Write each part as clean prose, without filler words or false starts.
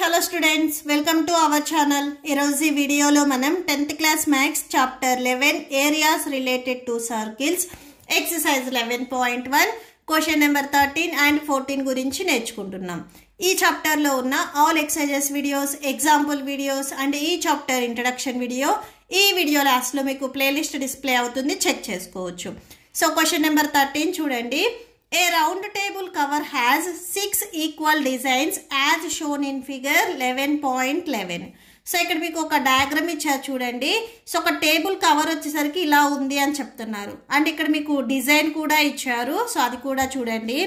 hello students, welcome to our channel. ఈరోజు ఈ వీడియోలో మనం 10th class maths chapter 11 areas related to circles exercise 11.1 question number 13 and 14 గురించి నేర్చుకుంటున్నాం. ఈ చాప్టర్ లో ఉన్న all exercises videos, example videos and ఈ చాప్టర్ ఇంట్రడక్షన్ వీడియో ఈ వీడియో లాస్ట్ లో మీకు ప్లేలిస్ట్ డిస్ప్లే అవుతుంది, చెక్ చేసుకోవచ్చు. సో క్వశ్చన్ నెంబర్ 13 చూడండి. A round table cover has 6 equal designs as shown in figure 11.11. So ఇక్కడ మీకు ఒక డయాగ్రామ్ ఇచ్చారు చూడండి. సో ఒక టేబుల్ కవర్ వచ్చేసరికి ఇలా ఉంది అని చెప్తున్నారు అండ్ ఇక్కడ మీకు డిజైన్ కూడా ఇచ్చారు. సో అది కూడా చూడండి.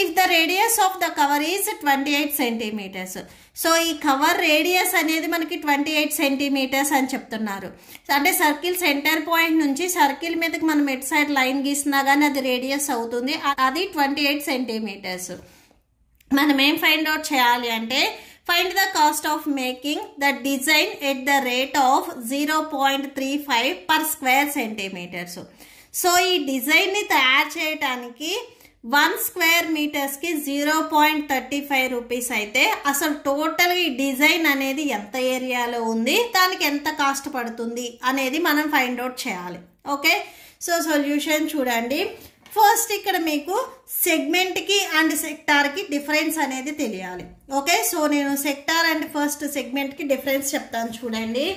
If the radius of the cover is 28 centimetres. So ఈ కవర్ రేడియస్ అనేది మనకి 28 సెంటీమీటర్స్ అని చెప్తున్నారు. అంటే సర్కిల్ సెంటర్ పాయింట్ నుంచి సర్కిల్ మీదకి మనం ఎట్ సైడ్ లైన్ గీసినా కానీ అది రేడియస్ అవుతుంది, అది 28 సెంటీమీటర్స్. మనం ఏం ఫైండ్ అవుట్ చేయాలి అంటే find the cost of making the design at the rate of 0.35 per square centimetres. So ఈ డిజైన్ని తయారు చేయడానికి 1 స్క్వేర్ మీటర్స్కి 0.35 రూపీస్ అయితే అసలు టోటల్ ఈ డిజైన్ అనేది ఎంత ఏరియాలో ఉంది, దానికి ఎంత కాస్ట్ పడుతుంది అనేది మనం ఫైండ్ అవుట్ చేయాలి. ఓకే, సో సొల్యూషన్ చూడండి. ఫస్ట్ ఇక్కడ మీకు సెగ్మెంట్కి అండ్ సెక్టార్కి డిఫరెన్స్ అనేది తెలియాలి. ఓకే, సో నేను సెక్టార్ అండ్ ఫస్ట్ సెగ్మెంట్కి డిఫరెన్స్ చెప్తాను చూడండి.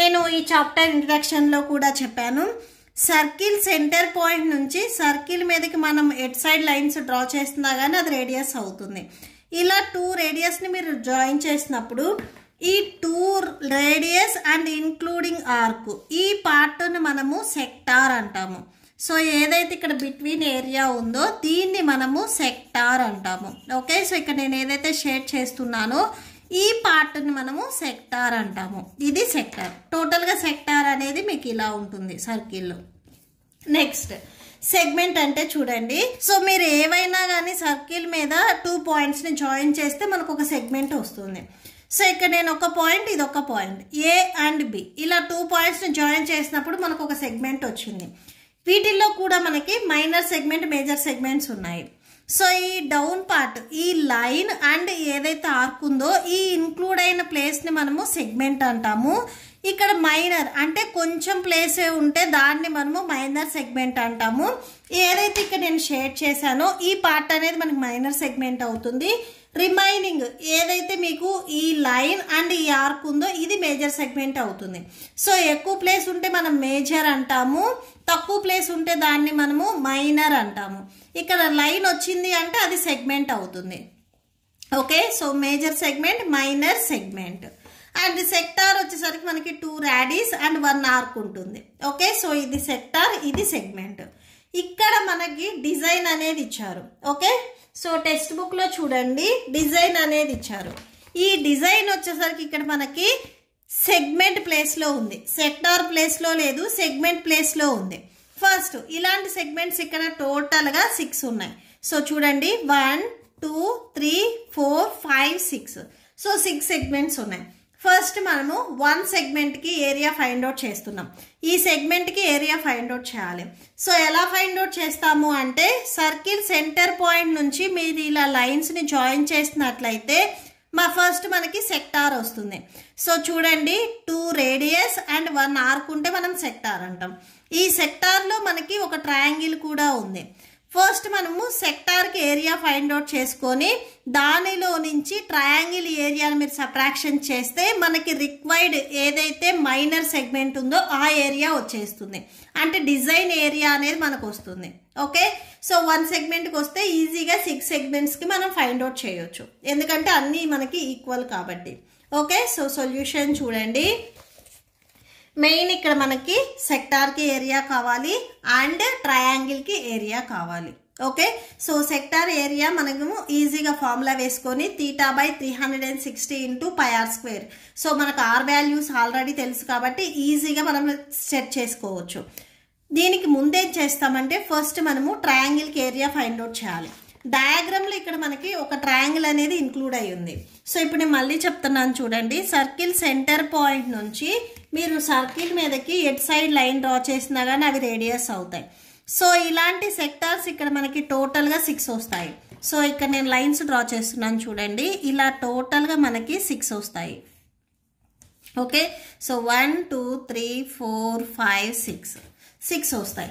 నేను ఈ చాప్టర్ ఇంట్రడక్షన్లో కూడా చెప్పాను. సర్కిల్ సెంటర్ పాయింట్ నుంచి సర్కిల్ మీదకి మనం ఎట్ సైడ్ లైన్స్ డ్రా చేస్తున్నా కానీ అది రేడియస్ అవుతుంది. ఇలా 2 రేడియస్ని మీరు జాయిన్ చేసినప్పుడు ఈ 2 రేడియస్ అండ్ ఇంక్లూడింగ్ ఆర్క్ ఈ పార్ట్ని మనము సెక్టార్ అంటాము. సో ఏదైతే ఇక్కడ బిట్వీన్ ఏరియా ఉందో దీన్ని మనము సెక్టార్ అంటాము. ఓకే, సో ఇక్కడ నేను ఏదైతే షేడ్ చేస్తున్నానో ఈ పార్ట్ని మనము సెక్టార్ అంటాము. ఇది సెక్టార్. టోటల్గా సెక్టార్ అనేది మీకు ఇలా ఉంటుంది సర్కిల్లో. నెక్స్ట్ సెగ్మెంట్ అంటే చూడండి. సో మీరు ఏవైనా కానీ సర్కిల్ మీద 2 పాయింట్స్ని జాయిన్ చేస్తే మనకు ఒక సెగ్మెంట్ వస్తుంది. సో ఇక్కడ నేను ఒక పాయింట్, ఇది ఒక పాయింట్, ఏ అండ్ బి, ఇలా 2 పాయింట్స్ని జాయిన్ చేసినప్పుడు మనకు ఒక సెగ్మెంట్ వచ్చింది. వీటిల్లో కూడా మనకి మైనర్ సెగ్మెంట్, మేజర్ సెగ్మెంట్స్ ఉన్నాయి. సో ఈ డౌన్ పార్ట్, ఈ లైన్ అండ్ ఏదైతే ఆర్క్ ఉందో ఈ ఇంక్లూడ్ అయిన ప్లేస్ని మనము సెగ్మెంట్ అంటాము. ఇక్కడ మైనర్ అంటే కొంచెం ప్లేసే ఉంటే దాన్ని మనము మైనర్ సెగ్మెంట్ అంటాము. ఏదైతే ఇక్కడ నేను షేడ్ చేశానో ఈ పార్ట్ అనేది మనకి మైనర్ సెగ్మెంట్ అవుతుంది. రిమైనింగ్ ఏదైతే మీకు ఈ లైన్ అండ్ ఈ ఆర్క్ ఉందో ఇది మేజర్ సెగ్మెంట్ అవుతుంది. సో ఎక్కువ ప్లేస్ ఉంటే మనం మేజర్ అంటాము, తక్కువ ప్లేస్ ఉంటే దాన్ని మనము మైనర్ అంటాము. ఇక్కడ లైన్ వచ్చింది అంటే అది సెగ్మెంట్ అవుతుంది. Okay, so major segment, minor segment. And sector వచ్చేసరికి మనకి 2 రాడీస్ అండ్ 1 ఆర్క్ ఉంటుంది. ఓకే, సో ఇది సెక్టార్, ఇది సెగ్మెంట్. ఇక్కడ మనకి డిజైన్ అనేది ఇచ్చారు. ఓకే, సో టెక్స్ట్ బుక్ లో చూడండి డిజైన్ అనేది ఇచ్చారు. ఈ డిజైన్ వచ్చేసరికి ఇక్కడ మనకి సెగ్మెంట్ ప్లేస్ లో ఉంది, సెక్టార్ ప్లేస్ లో లేదు, సెగ్మెంట్ ప్లేస్ లో ఉంది. ఫస్ట్ ఇలాంటి సెగ్మెంట్స్ ఇక్కడ టోటల్ గా 6 ఉన్నాయి. సో చూడండి 1 2 3 4 5 6. సో 6 సెగ్మెంట్స్ ఉన్నాయి. ఫస్ట్ మనము 1 సెగ్మెంట్ కి ఏరియా ఫైండ్ అవుట్ చేస్తున్నాం. ఈ సెగ్మెంట్ కి ఏరియా ఫైండ్ అవుట్ చేయాలి. సో ఎలా ఫైండ్ అవుట్ చేస్తాము అంటే సర్కిల్ సెంటర్ పాయింట్ నుంచి మీరు ఇలా లైన్స్ ని జాయిన్ చేసినట్లయితే ఫస్ట్ మనకి సెక్టార్ వస్తుంది. సో చూడండి 2 రేడియస్ అండ్ 1 ఆర్క్ ఉంటే మనం సెక్టార్ అంటాం. ఈ సెక్టార్ లో మనకి ఒక ట్రయాంగిల్ కూడా ఉంది. ఫస్ట్ మనము సెక్టార్కి ఏరియా ఫైండ్ అవుట్ చేసుకొని దానిలో నుంచి ట్రయాంగిల్ ఏరియాని మీరు సబ్ట్రాక్షన్ చేస్తే మనకి రిక్వైర్డ్ ఏదైతే మైనర్ సెగ్మెంట్ ఉందో ఆ ఏరియా వచ్చేస్తుంది. అంటే డిజైన్ ఏరియా అనేది మనకు వస్తుంది. ఓకే, సో 1 సెగ్మెంట్కి వస్తే ఈజీగా 6 సెగ్మెంట్స్కి మనం ఫైండ్ అవుట్ చేయొచ్చు, ఎందుకంటే అన్నీ మనకి ఈక్వల్ కాబట్టి. ఓకే, సో సొల్యూషన్ చూడండి. మెయిన్ ఇక్కడ మనకి సెక్టార్కి ఏరియా కావాలి అండ్ ట్రయాంగిల్కి ఏరియా కావాలి. ఓకే, సో సెక్టార్ ఏరియా మనము ఈజీగా ఫార్ములా వేసుకొని θ/360 × πr². సో మనకు ఆర్ వాల్యూస్ ఆల్రెడీ తెలుసు కాబట్టి ఈజీగా మనం సెట్ చేసుకోవచ్చు. దీనికి ముందేం చేస్తామంటే ఫస్ట్ మనము ట్రయాంగిల్కి ఏరియా ఫైండ్ అవుట్ చేయాలి. డయాగ్రామ్లో ఇక్కడ మనకి ఒక ట్రయాంగిల్ అనేది ఇంక్లూడ్ అయి ఉంది. సో ఇప్పుడు నేను మళ్ళీ చెప్తున్నాను చూడండి. సర్కిల్ సెంటర్ పాయింట్ నుంచి మీరు సర్కిల్ మీదకి ఎట్ సైడ్ లైన్ డ్రా చేసినా కానీ అవి రేడియస్ అవుతాయి. సో ఇలాంటి సెక్టార్స్ ఇక్కడ మనకి టోటల్గా 6 వస్తాయి. సో ఇక్కడ నేను లైన్స్ డ్రా చేస్తున్నాను చూడండి, ఇలా టోటల్గా మనకి 6 వస్తాయి. ఓకే, సో 1 2 3 4 5 6 వస్తాయి.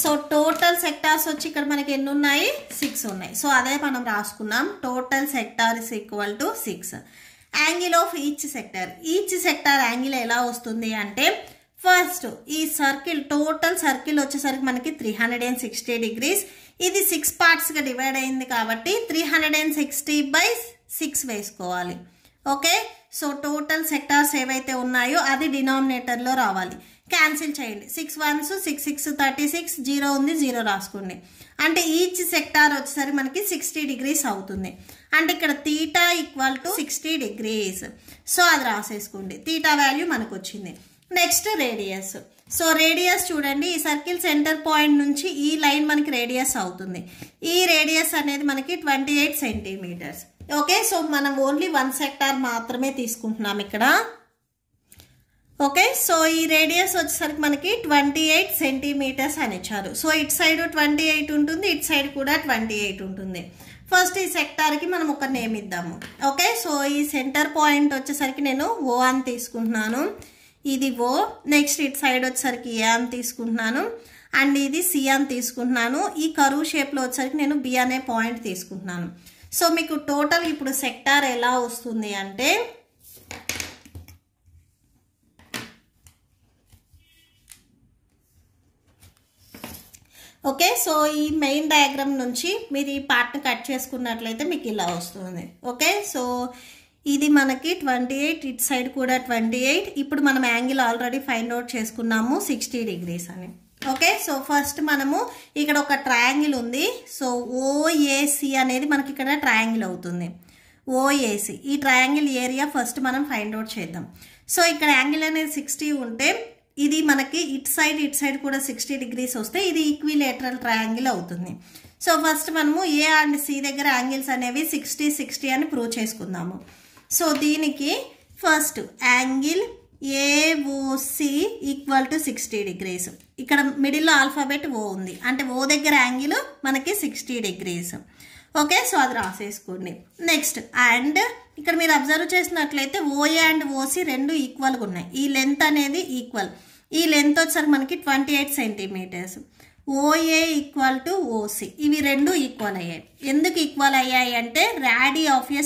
సో టోటల్ సెక్టార్స్ వచ్చి ఇక్కడ మనకి ఎన్ని ఉన్నాయి? 6 ఉన్నాయి. సో అదే మనం రాసుకున్నాం, total sector is equal to 6. Angle of each sector angle ఎలా వస్తుంది అంటే, ఫస్ట్ ఈ సర్కిల్ టోటల్ సర్కిల్ వచ్చేసరికి మనకి 360 degrees. ఇది 6 పార్ట్స్గా డివైడ్ అయింది కాబట్టి 360/6 వేసుకోవాలి. ఓకే, సో టోటల్ సెక్టార్స్ ఏవైతే ఉన్నాయో అది డినామినేటర్లో రావాలి. క్యాన్సిల్ చేయండి, 6 1s 6 6 36, 0 ఉంది 0 రాసుకోండి. అంటే ఈచ్ సెక్టార్ వచ్చేసరికి మనకి 60 degrees అవుతుంది. అంటే ఇక్కడ theta equal to 60 degrees. So అది రాసేసుకోండి, తీటా వాల్యూ మనకు వచ్చింది. Next radius. సో రేడియస్ చూడండి, ఈ సర్కిల్ సెంటర్ పాయింట్ నుంచి ఈ లైన్ మనకి రేడియస్ అవుతుంది. ఈ రేడియస్ అనేది మనకి 28 centimeters. ఓకే, సో మనం ఓన్లీ 1 సెక్టార్ మాత్రమే తీసుకుంటున్నాం ఇక్కడ. ఓకే, సో ఈ రేడియస్ వచ్చేసరికి మనకి 28 centimeters అని ఇచ్చారు. సో ఇటు సైడ్ 28 ఉంటుంది, ఇటు సైడ్ కూడా 28 ఉంటుంది. ఫస్ట్ ఈ సెక్టార్కి మనం ఒక నేమ్ ఇద్దాము. ఓకే, సో ఈ సెంటర్ పాయింట్ వచ్చేసరికి నేను O అని తీసుకుంటున్నాను, ఇది O. నెక్స్ట్ ఇటు సైడ్ వచ్చేసరికి A అని తీసుకుంటున్నాను, అండ్ ఇది C అని తీసుకుంటున్నాను. ఈ కరువు షేప్లో వచ్చేసరికి నేను B అనే పాయింట్ తీసుకుంటున్నాను. సో మీకు టోటల్ ఇప్పుడు సెక్టార్ ఎలా వస్తుంది అంటే, ఓకే, సో ఈ మెయిన్ డయాగ్రామ్ నుంచి మీరు ఈ పార్ట్ని కట్ చేసుకున్నట్లయితే మీకు ఇలా వస్తుంది. ఓకే, సో ఇది మనకి 28, ఇటు సైడ్ కూడా 28. ఇప్పుడు మనం యాంగిల్ ఆల్రెడీ ఫైండ్ అవుట్ చేసుకున్నాము 60 degrees అని. ఓకే, సో ఫస్ట్ మనము ఇక్కడ ఒక ట్రయాంగిల్ ఉంది. సో OAC అనేది మనకి ఇక్కడ ట్రయాంగిల్ అవుతుంది. OAC ఈ ట్రయాంగిల్ ఏరియా ఫస్ట్ మనం ఫైండ్ అవుట్ చేద్దాం. సో ఇక్కడ యాంగిల్ అనేది 60 ఉంటే ఇది మనకి ఇటు సైడ్ కూడా 60 degrees వస్తే ఇది ఈక్విలేటరల్ ట్రయాంగిల్ అవుతుంది. సో ఫస్ట్ మనము A అండ్ C దగ్గర యాంగిల్స్ అనేవి 60 60 అని ప్రూవ్ చేసుకుందాము. సో దీనికి first angle AOC equal to 60 degrees. ఇక్కడ మిడిల్లో ఆల్ఫాబెట్ O ఉంది, అంటే O దగ్గర యాంగిల్ మనకి 60 degrees. ఓకే, సో అది రాసేసుకోండి. నెక్స్ట్ అండ్ ఇక్కడ మీరు అబ్జర్వ్ చేసినట్లయితే OA అండ్ OC రెండు ఈక్వల్గా ఉన్నాయి. ఈ లెంత్ అనేది ఈక్వల్. ఈ లెంత్ వచ్చేసరికి మనకి 28 centimeters. OA equal to OC ఇవి రెండు ఈక్వల్ అయ్యాయి. ఎందుకు ఈక్వల్ అయ్యాయి అంటే, రేడి ఆఫ్ ఏ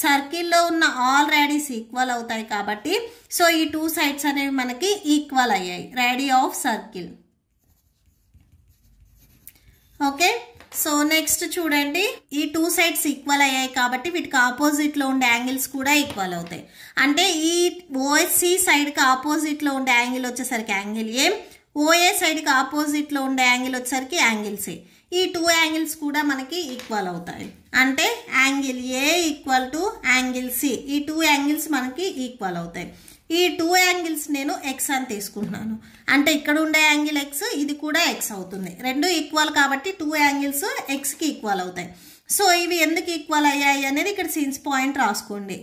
సర్కిల్లో ఉన్న ఆల్ రేడీస్ ఈక్వల్ అవుతాయి కాబట్టి, సో ఈ 2 sides అనేవి మనకి ఈక్వల్ అయ్యాయి, radii of circle. Okay, so next చూడండి, ఈ 2 sides ఈక్వల్ అయ్యాయి కాబట్టి వీటికి ఆపోజిట్లో ఉండే యాంగిల్స్ కూడా ఈక్వల్ అవుతాయి. అంటే ఈ OC సైడ్కి ఆపోజిట్లో ఉండే యాంగిల్ వచ్చేసరికి యాంగిల్ A, OA సైడ్కి ఆపోజిట్లో ఉండే యాంగిల్ వచ్చేసరికి యాంగిల్ C. ఈ 2 యాంగిల్స్ కూడా మనకి ఈక్వల్ అవుతాయి. అంటే angle A equal to angle C, ఈ 2 యాంగిల్స్ మనకి ఈక్వల్ అవుతాయి. ఈ 2 యాంగిల్స్ నేను X అని తీసుకుంటున్నాను. అంటే ఇక్కడ ఉండే యాంగిల్ X, ఇది కూడా X అవుతుంది. రెండు ఈక్వల్ కాబట్టి 2 యాంగిల్స్ Xకి ఈక్వల్ అవుతాయి. సో ఇవి ఎందుకు ఈక్వల్ అయ్యాయి అనేది ఇక్కడ సీన్స్ పాయింట్ రాసుకోండి.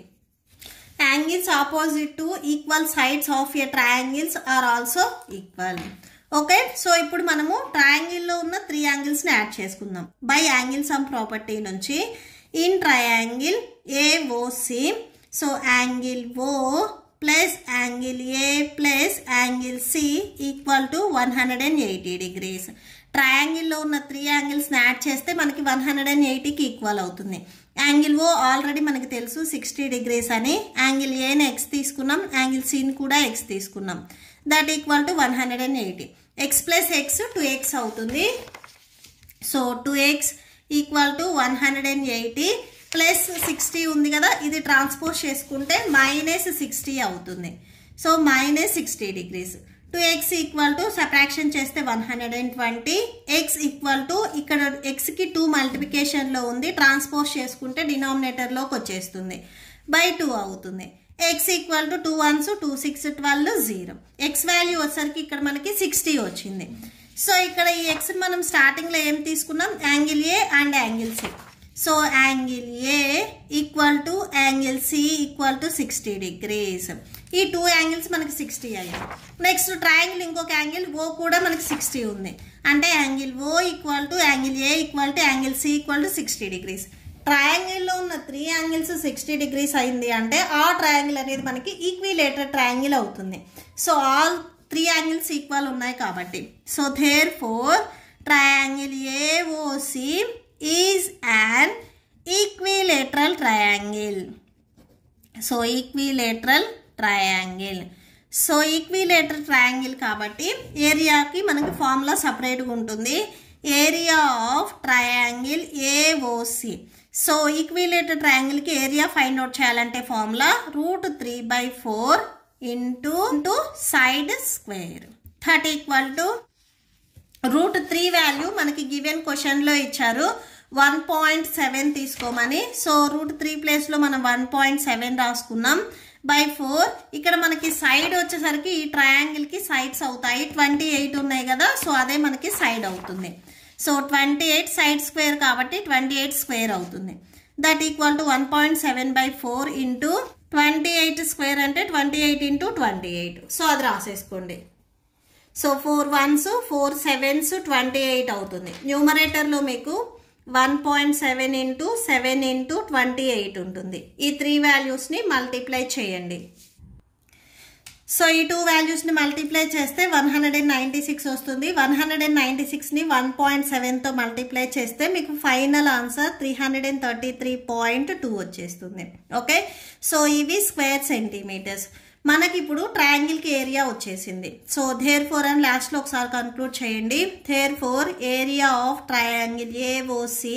Angles opposite to equal sides of a triangles are also equal. Okay, so ఇప్పుడు మనము ట్రయాంగిల్లో ఉన్న 3 యాంగిల్స్ని యాడ్ చేసుకుందాం. బై యాంగిల్ సమ్ ప్రాపర్టీ నుంచి in triangle AOC, so angle O plus angle A plus angle C equal to 180 degrees. ట్రయాంగిల్లో ఉన్న 3 యాంగిల్స్ని యాడ్ చేస్తే మనకి 180కి ఈక్వల్ అవుతుంది. యాంగిల్ O ఆల్రెడీ మనకి తెలుసు 60 degrees అని. యాంగిల్ Aని X తీసుకున్నాం, యాంగిల్ Cని కూడా X తీసుకున్నాం. That equal to 180. X plus X 2X అవుతుంది. So 2X equal to 180 plus 60 ఉంది కదా, ఇది ట్రాన్స్పోజ్ చేసుకుంటే -60 అవుతుంది. So -60 degrees. 2X equal to subtraction చేస్తే 120. X ఈక్వల్ టు ఇక్కడ Xకి 2 మల్టిప్లికేషన్లో ఉంది, ట్రాన్స్పోజ్ చేసుకుంటే డినామినేటర్లోకి వచ్చేస్తుంది, బై 2 అవుతుంది. X equal to 2 1s 2 6 12 0. X value వచ్చేసరికి ఇక్కడ మనకి 60 వచ్చింది. సో ఇక్కడ ఈ X మనం స్టార్టింగ్లో ఏం తీసుకున్నాం, angle A and angle C. So angle A equal to angle C equal to 60 degrees. ఈ 2 యాంగిల్స్ మనకి 60 అయ్యాయి. నెక్స్ట్ ట్రయాంగిల్ ఇంకొక యాంగిల్ ఓ కూడా మనకి 60 ఉంది. అంటే angle O equal to angle A equal to angle C equal to 60 degrees. ట్రయాంగిల్లో ఉన్న 3 యాంగిల్స్ 60 degrees అయింది అంటే ఆ ట్రయాంగిల్ అనేది మనకి ఈక్విలేటరల్ ట్రయాంగిల్ అవుతుంది. సో ఆల్ 3 యాంగిల్స్ ఈక్వల్ ఉన్నాయి కాబట్టి. So therefore triangle AOC is an equilateral triangle. So equilateral triangle. So equilateral triangle కాబట్టి ఏరియాకి మనకి ఫార్ములా సపరేట్గా ఉంటుంది. Area of triangle AOC. So equilateral ట్రయాంగిల్కి ఏరియా ఫైండ్ అవుట్ చేయాలంటే formula √3/4 into side square that equal to √3 value మనకి given క్వశ్చన్లో ఇచ్చారు 1.7 తీసుకోమని. సో √3 ప్లేస్లో మనం 1.7 రాసుకున్నాం /4. ఇక్కడ మనకి సైడ్ వచ్చేసరికి ఈ ట్రయాంగిల్కి సైడ్స్ అవుతాయి 28 ఉన్నాయి కదా. సో అదే మనకి సైడ్ అవుతుంది. సో 28 సైడ్ స్క్వేర్ కాబట్టి 28 స్క్వేర్ అవుతుంది. That equal to 1.7/4 into 28 square అంటే 28 ఇంటూ 28. సో అది రాసేసుకోండి. సో 4 1s 4 7s 28 అవుతుంది. న్యూమరేటర్లో మీకు 1.7 ఇంటూ 7 ఇంటూ 28 ఉంటుంది. ఈ 3 వాల్యూస్ని మల్టిప్లై చేయండి. సో ఈ 2 వాల్యూస్ని మల్టిప్లై చేస్తే 196 వస్తుంది. 196ని 1.7తో మల్టిప్లై చేస్తే మీకు ఫైనల్ ఆన్సర్ 333.2 వచ్చేస్తుంది. ఓకే. సో ఇవి స్క్వేర్ సెంటీమీటర్స్. మనకి ఇప్పుడు ట్రయాంగిల్కి ఏరియా వచ్చేసింది. సో దేర్ ఫోర్ అని లాస్ట్లో ఒకసారి కన్క్లూడ్ చేయండి. Therefore area of triangle AOC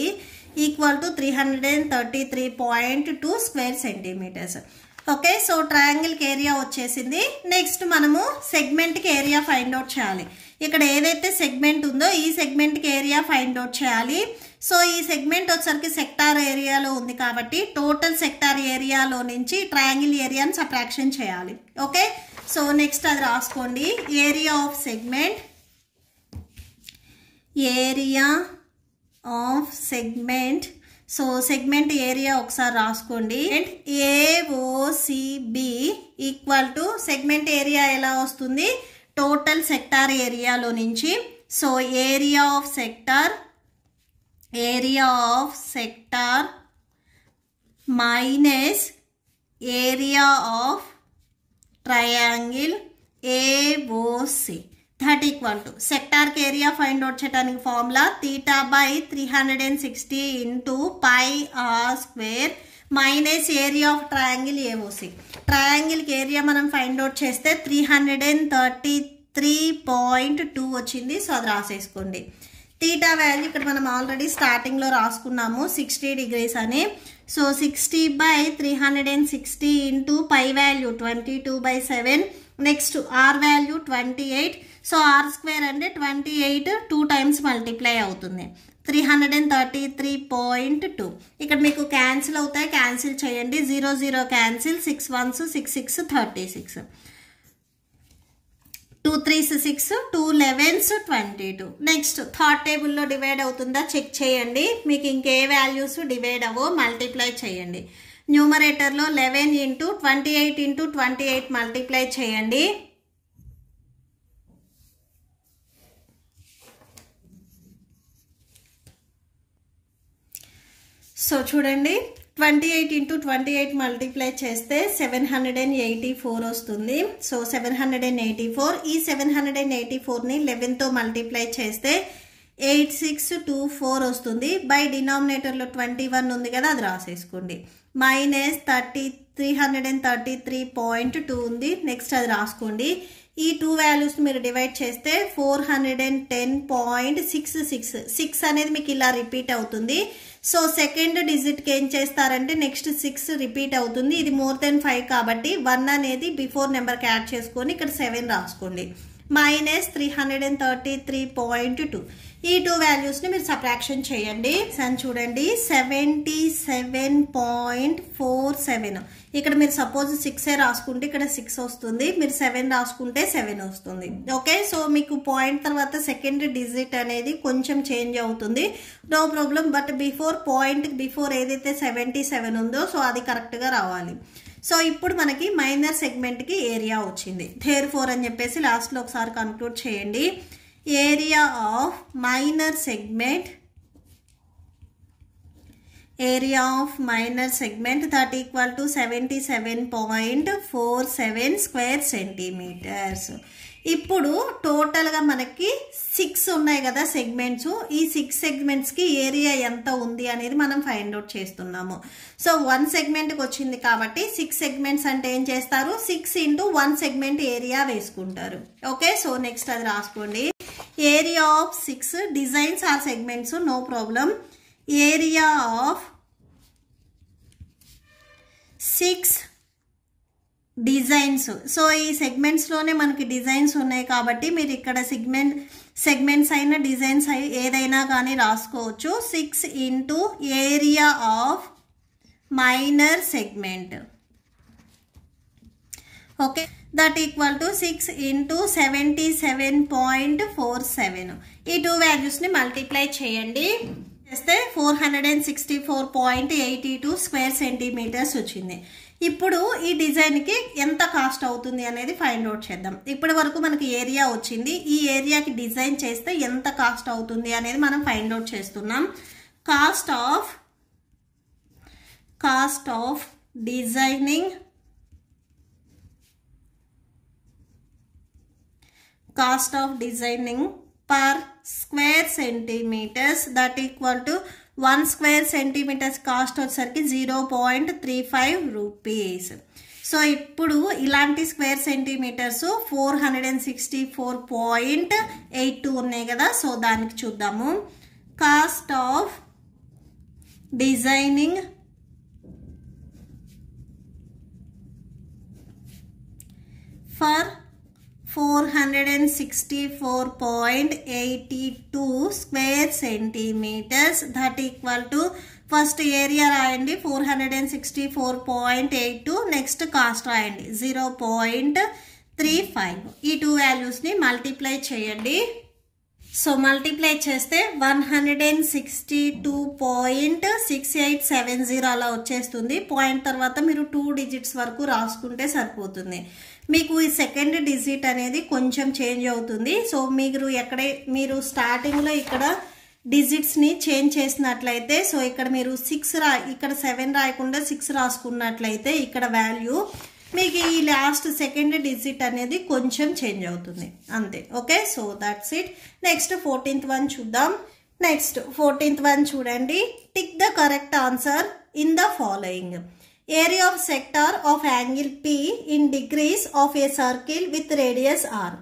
equal to 333.2 square centimeters. Okay. So ట్రయాంగిల్కి ఏరియా వచ్చేసింది. నెక్స్ట్ మనము సెగ్మెంట్కి ఏరియా ఫైండ్ అవుట్ చేయాలి. ఇక్కడ ఏదైతే సెగ్మెంట్ ఉందో ఈ సెగ్మెంట్కి ఏరియా ఫైండ్ అవుట్ చేయాలి. సో ఈ సెగ్మెంట్ వచ్చేసరికి సెక్టార్ ఏరియాలో ఉంది కాబట్టి టోటల్ సెక్టార్ ఏరియాలో నుంచి ట్రయాంగిల్ ఏరియాని సబ్ట్రాక్షన్ చేయాలి. ఓకే. సో నెక్స్ట్ అది రాసుకోండి. Area of segment, area of segment. So segment area ఒకసారి రాసుకోండి. AOCB equal to segment area ఎలా వస్తుంది టోటల్ సెక్టార్ ఏరియాలో నుంచి. So area of sector minus area of triangle AOC that equal to సెక్టార్కి area find out చేయడానికి formula θ/360 into πr² minus area of triangle AOC. ట్రయాంగిల్కి area మనం find out చేస్తే 333.2 వచ్చింది. సో అది రాసేసుకోండి. తీటా వాల్యూ ఇక్కడ మనం ఆల్రెడీ స్టార్టింగ్లో రాసుకున్నాము 60 degrees అని. So 60/360 into pi value 22/7. Next r value 28. So r² అంటే 28 2 times మల్టిప్లై అవుతుంది 333.2. ఇక్కడ మీకు క్యాన్సిల్ అవుతాయి, క్యాన్సిల్ చేయండి. 0 0 cancel, 6 1s 6 6 36, 2 3s 6, 2 11s 22. Next third టేబుల్లో డివైడ్ అవుతుందా చెక్ చేయండి. మీకు ఇంకే వాల్యూస్ డివైడ్ అవ్వో మల్టిప్లై చేయండి. న్యూమరేటర్లో 11 ఇంటూ 28 ఇంటూ 28 మల్టిప్లై చేయండి. సో చూడండి 28 ఇంటూ 28 మల్టిప్లై చేస్తే 784 వస్తుంది. సో 784. ఈ 784ని 11తో మల్టిప్లై చేస్తే 8624 వస్తుంది. బై డినామినేటర్లో 21 ఉంది కదా అది రాసేసుకోండి. మైనస్ 333.2 ఉంది. నెక్స్ట్ అది రాసుకోండి. ఈ 2 వాల్యూస్ మీరు డివైడ్ చేస్తే 410.66. 6 అనేది మీకు ఇలా రిపీట్ అవుతుంది. సో సెకండ్ డిజిట్కి ఏం చేస్తారంటే నెక్స్ట్ 6 రిపీట్ అవుతుంది. ఇది మోర్ దెన్ 5 కాబట్టి 1 అనేది బిఫోర్ నెంబర్కి యాడ్ చేసుకొని ఇక్కడ 7 రాసుకోండి. మైనస్ 333.2. ఈ 2 వాల్యూస్ని మీరు సబ్ట్రాక్షన్ చేయండి. చూడండి 77.47. ఇక్కడ మీరు సపోజ్ 6 రాసుకుంటే ఇక్కడ 6 వస్తుంది, మీరు 7 రాసుకుంటే 7 వస్తుంది. ఓకే, సో మీకు పాయింట్ తర్వాత సెకండ్ డిజిట్ అనేది కొంచెం చేంజ్ అవుతుంది, నో ప్రాబ్లం. బట్ బిఫోర్ ఏదైతే 77 ఉందో సో అది కరెక్ట్గా రావాలి. సో ఇప్పుడు మనకి మైనర్ సెగ్మెంట్కి ఏరియా వచ్చింది. Therefore అని చెప్పేసి లాస్ట్లో ఒకసారి కన్క్లూడ్ చేయండి. Area of minor segment that equal to 77.47 square centimetres. ఇప్పుడు టోటల్గా మనకి 6 ఉన్నాయి కదా సెగ్మెంట్స్. ఈ 6 సెగ్మెంట్స్కి ఏరియా ఎంత ఉంది అనేది మనం ఫైండ్ అవుట్ చేస్తున్నాము. సో 1 సెగ్మెంట్కి వచ్చింది కాబట్టి 6 సెగ్మెంట్స్ అంటే ఏం చేస్తారు, 6 into 1 సెగ్మెంట్ ఏరియా వేసుకుంటారు. ఓకే, సో నెక్స్ట్ అది రాసుకోండి. Area of 6 designs or segments, no problem. Area of 6 designs. So ఈ సెగ్మెంట్స్లోనే మనకి డిజైన్స్ ఉన్నాయి కాబట్టి మీరు ఇక్కడ సెగ్మెంట్స్ అయినా డిజైన్స్ ఏదైనా కానీ రాసుకోవచ్చు. 6 into area of minor segment. Okay, that equal to 6 into 77.47. ఈ 2 వాల్యూస్ని మల్టిప్లై చేయండి, చేస్తే 464.82 స్క్వేర్ సెంటీమీటర్స్ వచ్చింది. ఇప్పుడు ఈ డిజైన్కి ఎంత కాస్ట్ అవుతుంది అనేది ఫైండ్ అవుట్ చేద్దాం. ఇప్పటి వరకు మనకి ఏరియా వచ్చింది, ఈ ఏరియాకి డిజైన్ చేస్తే ఎంత కాస్ట్ అవుతుంది అనేది మనం ఫైండ్ అవుట్ చేస్తున్నాం. Cost of designing per square centimeters that equal to 1 square centimeters cost వచ్చేసరికి 0.35 rupees. సో ఇప్పుడు ఇలాంటి స్క్వేర్ సెంటీమీటర్స్ 464.82 ఉన్నాయి కదా, సో దానికి చూద్దాము. Cost of designing for 464.82 square centimetres that equal to first area రాయండి 464.82, నెక్స్ట్ కాస్ట్ రాయండి 0.35. ఈ 2 వాల్యూస్ని మల్టిప్లై చేయండి. సో మల్టిప్లై చేస్తే 162.6870 అలా వచ్చేస్తుంది. పాయింట్ తర్వాత మీరు 2 డిజిట్స్ వరకు రాసుకుంటే సరిపోతుంది. మీకు ఈ సెకండ్ డిజిట్ అనేది కొంచెం చేంజ్ అవుతుంది. సో మీరు స్టార్టింగ్లో ఇక్కడ డిజిట్స్ని చేంజ్ చేసినట్లయితే, సో ఇక్కడ మీరు 7 రాయకుండా 6 రాసుకున్నట్లయితే ఇక్కడ వాల్యూ మీకు ఈ లాస్ట్ సెకండ్ డిజిట్ అనేది కొంచెం చేంజ్ అవుతుంది అంతే. Okay, so that's it. Next 14th one చూద్దాం. నెక్స్ట్ 14th వన్ చూడండి. Tick the correct answer in the following. Area of sector of angle P in degrees of a circle with radius R.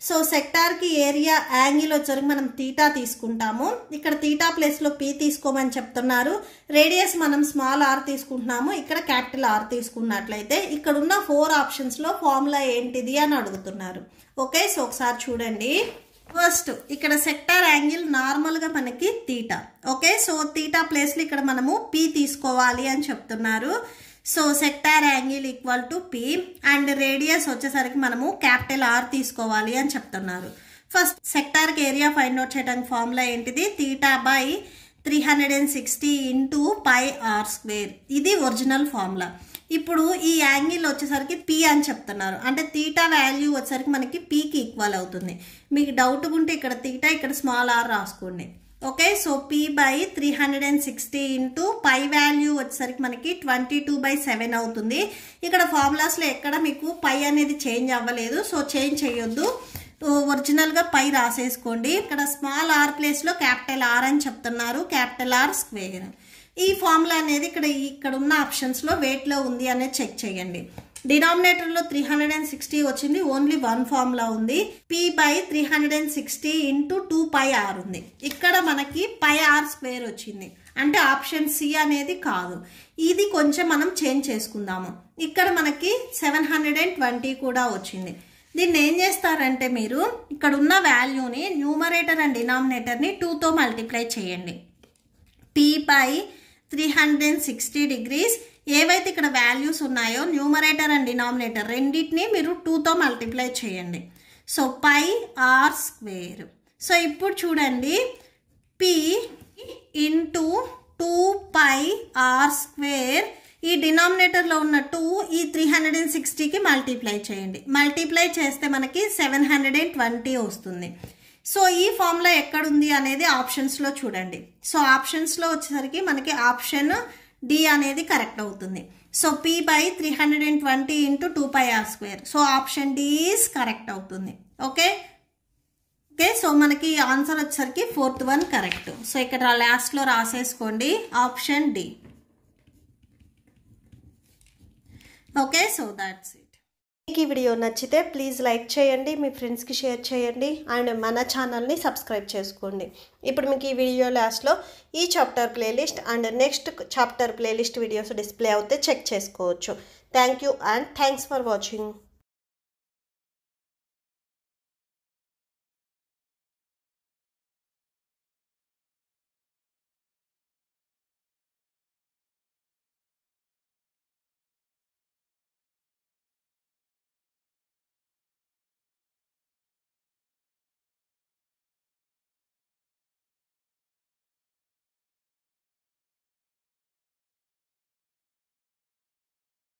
So సెక్టార్కి area angle వచ్చరికి మనం theta తీసుకుంటాము. ఇక్కడ theta ప్లేస్లో P తీసుకోమని చెప్తున్నారు. రేడియస్ మనం స్మాల్ r తీసుకుంటున్నాము, ఇక్కడ క్యాపిటల్ R తీసుకున్నట్లయితే ఇక్కడ ఉన్న 4 ఆప్షన్స్లో ఫార్ములా ఏంటిది అని అడుగుతున్నారు. ఓకే, సో ఒకసారి చూడండి. ఫస్ట్ ఇక్కడ సెక్టార్ యాంగిల్ నార్మల్గా మనకి తీటా. ఓకే, సో తీటా ప్లేస్లో ఇక్కడ మనము P తీసుకోవాలి అని చెప్తున్నారు. So sector angle equal to P and radius వచ్చేసరికి మనము క్యాపిటల్ R తీసుకోవాలి అని చెప్తున్నారు. ఫస్ట్ సెక్టార్కి ఏరియా ఫైండ్ అవుట్ చేయడానికి ఫార్ములా ఏంటిది, theta by 360 into pi r square. ఇది ఒరిజినల్ ఫార్ములా. ఇప్పుడు ఈ యాంగిల్ వచ్చేసరికి P అని చెప్తున్నారు, అంటే తీటా వాల్యూ వచ్చేసరికి మనకి Pకి ఈక్వల్ అవుతుంది. మీకు డౌట్ ఉంటే ఇక్కడ తీటా ఇక్కడ స్మాల్ r రాసుకోండి. Okay, so P by 360 into pi value వచ్చేసరికి మనకి 22/7 అవుతుంది. ఇక్కడ ఫార్ములాస్లో ఎక్కడ మీకు పై అనేది చేంజ్ అవ్వలేదు, సో చేంజ్ చేయొద్దు, ఒరిజినల్గా పై రాసేసుకోండి. ఇక్కడ స్మాల్ r ప్లేస్లో క్యాపిటల్ R అని చెప్తున్నారు, క్యాపిటల్ R స్క్వేర్. ఈ ఫార్ములా అనేది ఇక్కడ ఉన్న ఆప్షన్స్లో వేట్లో ఉంది అనేది చెక్ చేయండి. డినామినేటర్లో 360 వచ్చింది, ఓన్లీ 1 ఫార్ములా ఉంది. P బై 360 ఇంటూ 2πr ఉంది. ఇక్కడ మనకి πr స్క్వేర్ వచ్చింది, అంటే ఆప్షన్ C అనేది కాదు. ఇది కొంచెం మనం చేంజ్ చేసుకుందాము. ఇక్కడ మనకి 720 కూడా వచ్చింది. దీన్ని ఏం చేస్తారంటే మీరు ఇక్కడ ఉన్న వాల్యూని న్యూమరేటర్ అండ్ డినామినేటర్ని 2తో మల్టిప్లై చేయండి. p బై 360 డిగ్రీస్ ఏవైతే ఇక్కడ వాల్యూస్ ఉన్నాయో న్యూమరేటర్ అండ్ డినామినేటర్ రెండింటిని మీరు 2తో మల్టిప్లై చేయండి. So pi r square. So ఇప్పుడు చూడండి p ఇంటూ 2 r స్క్వేర్ ఈ డినామినేటర్లో ఉన్న 2 ఈ 360కి మల్టిప్లై చేయండి. మల్టిప్లై చేస్తే మనకి 720 వస్తుంది. సో ఈ ఫార్ములా ఎక్కడుంది అనేది ఆప్షన్స్లో చూడండి. సో ఆప్షన్స్లో వచ్చేసరికి మనకి ఆప్షన్ డి అనేది కరెక్ట్ అవుతుంది. So p by 320 into 2r square. So option D is correct అవుతుంది. ఓకే, సో మనకి ఆన్సర్ వచ్చేసరికి 4th వన్ కరెక్ట్. సో ఇక్కడ లాస్ట్లో రాసేసుకోండి option D. Okay, so that's it. మీకు ఈ వీడియో నచ్చితే ప్లీజ్ లైక్ చేయండి, మీ ఫ్రెండ్స్కి షేర్ చేయండి అండ్ మన ఛానల్ని సబ్స్క్రైబ్ చేసుకోండి. ఇప్పుడు మీకు ఈ వీడియో లాస్ట్లో ఈ chapter playlist and next chapter playlist videos display అవుతే చెక్ చేసుకోవచ్చు. Thank you and thanks for watching.